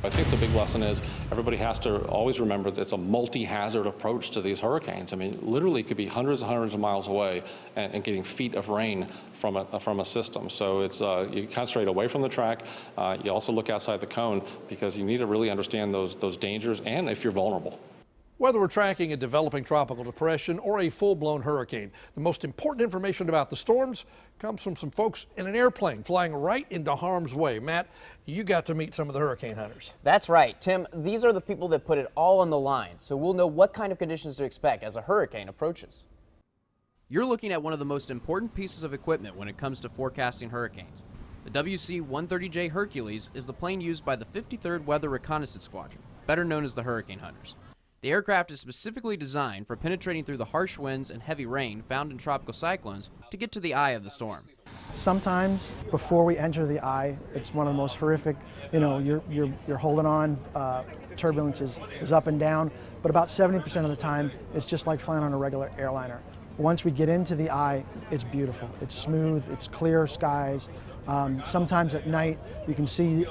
I think the big lesson is everybody has to always remember that it's a multi-hazard approach to these hurricanes. I mean, literally it could be hundreds and hundreds of miles away and getting feet of rain from a system. So it's you concentrate away from the track. You also look outside the cone because you need to really understand those dangers and if you're vulnerable. Whether we're tracking a developing tropical depression or a full-blown hurricane, the most important information about the storms comes from some folks in an airplane flying right into harm's way. Matt, you got to meet some of the hurricane hunters. That's right, Tim. These are the people that put it all on the line, so we'll know what kind of conditions to expect as a hurricane approaches. You're looking at one of the most important pieces of equipment when it comes to forecasting hurricanes. The WC-130J Hercules is the plane used by the 53rd Weather Reconnaissance Squadron, better known as the Hurricane Hunters. The aircraft is specifically designed for penetrating through the harsh winds and heavy rain found in tropical cyclones to get to the eye of the storm. Sometimes before we enter the eye, it's one of the most horrific. You know, you're holding on, turbulence is up and down, but about 70% of the time it's just like flying on a regular airliner. Once we get into the eye, it's beautiful. It's smooth, it's clear skies. Sometimes at night you can see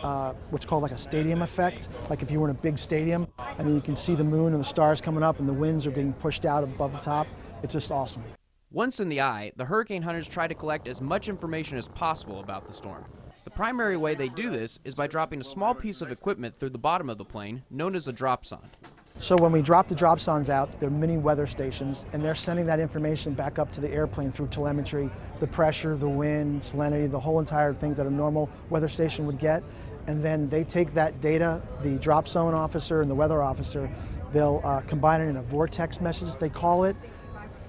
what's called like a stadium effect, like if you were in a big stadium and then you can see the moon and the stars coming up and the winds are being pushed out above the top. It's just awesome. Once in the eye, the hurricane hunters try to collect as much information as possible about the storm. The primary way they do this is by dropping a small piece of equipment through the bottom of the plane, known as a drop sonde. So when we drop the drop sondes out, they're mini weather stations, and they're sending that information back up to the airplane through telemetry, the pressure, the wind, salinity, the whole entire thing that a normal weather station would get. And then they take that data, the drop zone officer and the weather officer, they'll combine it in a vortex message, they call it.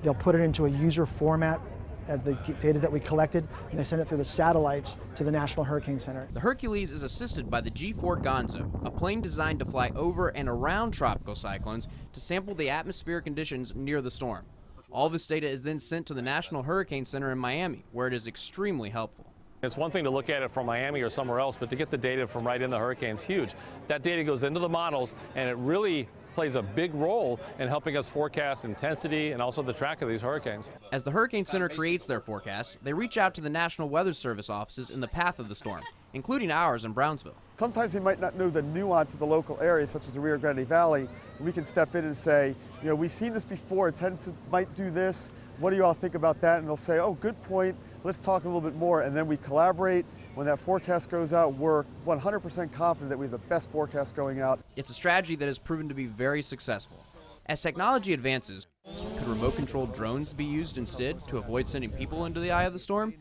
They'll put it into a user format of the data that we collected, and they send it through the satellites to the National Hurricane Center. The Hercules is assisted by the G4 Gonzo, a plane designed to fly over and around tropical cyclones to sample the atmospheric conditions near the storm. All this data is then sent to the National Hurricane Center in Miami, where it is extremely helpful. It's one thing to look at it from Miami or somewhere else, but to get the data from right in the hurricane is huge. That data goes into the models, and it really plays a big role in helping us forecast intensity and also the track of these hurricanes. As the Hurricane Center creates their forecast, they reach out to the National Weather Service offices in the path of the storm, including ours in Brownsville. Sometimes we might not know the nuance of the local area, such as the Rio Grande Valley. We can step in and say, you know, we've seen this before, it might do this. What do you all think about that? And they'll say, oh, good point, let's talk a little bit more. And then we collaborate. When that forecast goes out, we're 100% confident that we have the best forecast going out. It's a strategy that has proven to be very successful. As technology advances, could remote-controlled drones be used instead to avoid sending people into the eye of the storm?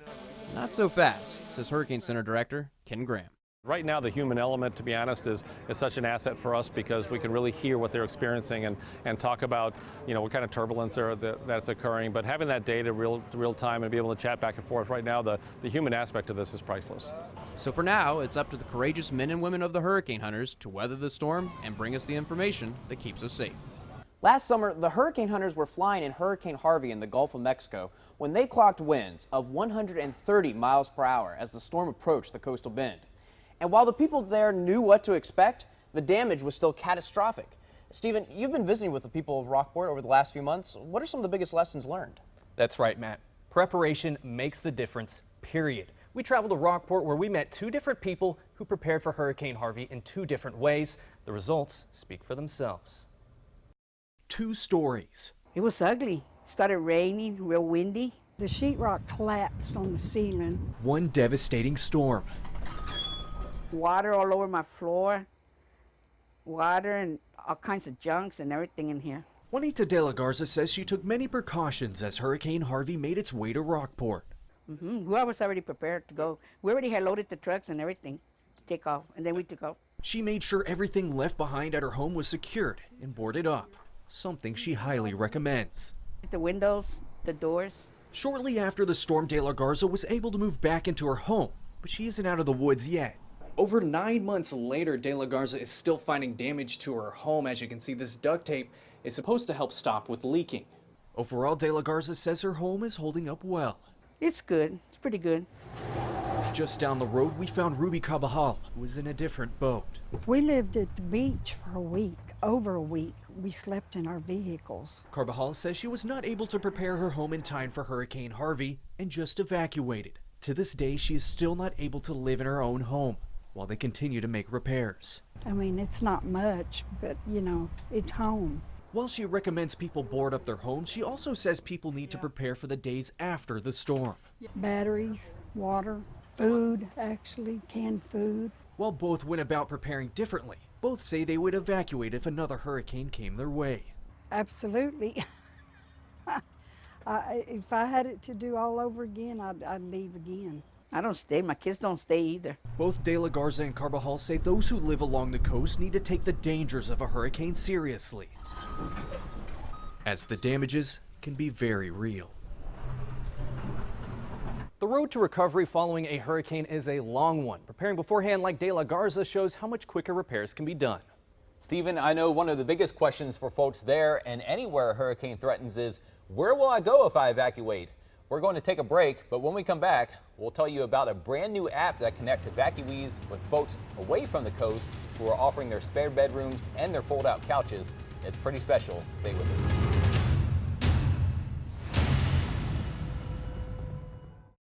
Not so fast, says Hurricane Center Director Ken Graham. Right now, the human element, to be honest, is such an asset for us because we can really hear what they're experiencing and talk about, you know, what kind of turbulence that's occurring. But having that data real time and be able to chat back and forth right now, the human aspect of this is priceless. So for now, it's up to the courageous men and women of the hurricane hunters to weather the storm and bring us the information that keeps us safe. Last summer, the hurricane hunters were flying in Hurricane Harvey in the Gulf of Mexico when they clocked winds of 130 miles per hour as the storm approached the coastal bend. And while the people there knew what to expect, the damage was still catastrophic. Stephen, you've been visiting with the people of Rockport over the last few months. What are some of the biggest lessons learned? That's right, Matt. Preparation makes the difference, period. We traveled to Rockport where we met two different people who prepared for Hurricane Harvey in two different ways. The results speak for themselves. Two stories. It was ugly. It started raining, real windy. The sheetrock collapsed on the ceiling. One devastating storm. Water all over my floor. Water and all kinds of junks and everything in here. Juanita De La Garza says she took many precautions as Hurricane Harvey made its way to Rockport. We was already prepared to go. We already had loaded the trucks and everything to take off, and then we took off. She made sure everything left behind at her home was secured and boarded up, something she highly recommends. The windows, the doors. Shortly after the storm, De La Garza was able to move back into her home, but she isn't out of the woods yet. Over 9 months later, De La Garza is still finding damage to her home. As you can see, this duct tape is supposed to help stop with leaking. Overall, De La Garza says her home is holding up well. It's good. It's pretty good. Just down the road, we found Ruby Cabajal, who was in a different boat. We lived at the beach for a week, over a week. We slept in our vehicles. Carvajal says she was not able to prepare her home in time for Hurricane Harvey and just evacuated. To this day, she is still not able to live in her own home. while they continue to make repairs. I mean, it's not much, but you know, it's home. While she recommends people board up their homes, she also says people need to prepare for the days after the storm. Batteries, water, food, actually, canned food. While both went about preparing differently, both say they would evacuate if another hurricane came their way. Absolutely. If I had it to do all over again, I'd leave again. I don't stay. My kids don't stay either. Both De La Garza and Carbajal say those who live along the coast need to take the dangers of a hurricane seriously, as the damages can be very real. The road to recovery following a hurricane is a long one. Preparing beforehand like De La Garza shows how much quicker repairs can be done. Stephen, I know one of the biggest questions for folks there and anywhere a hurricane threatens is, where will I go if I evacuate? We're going to take a break, but when we come back, we'll tell you about a brand new app that connects evacuees with folks away from the coast who are offering their spare bedrooms and their fold-out couches. It's pretty special. Stay with us.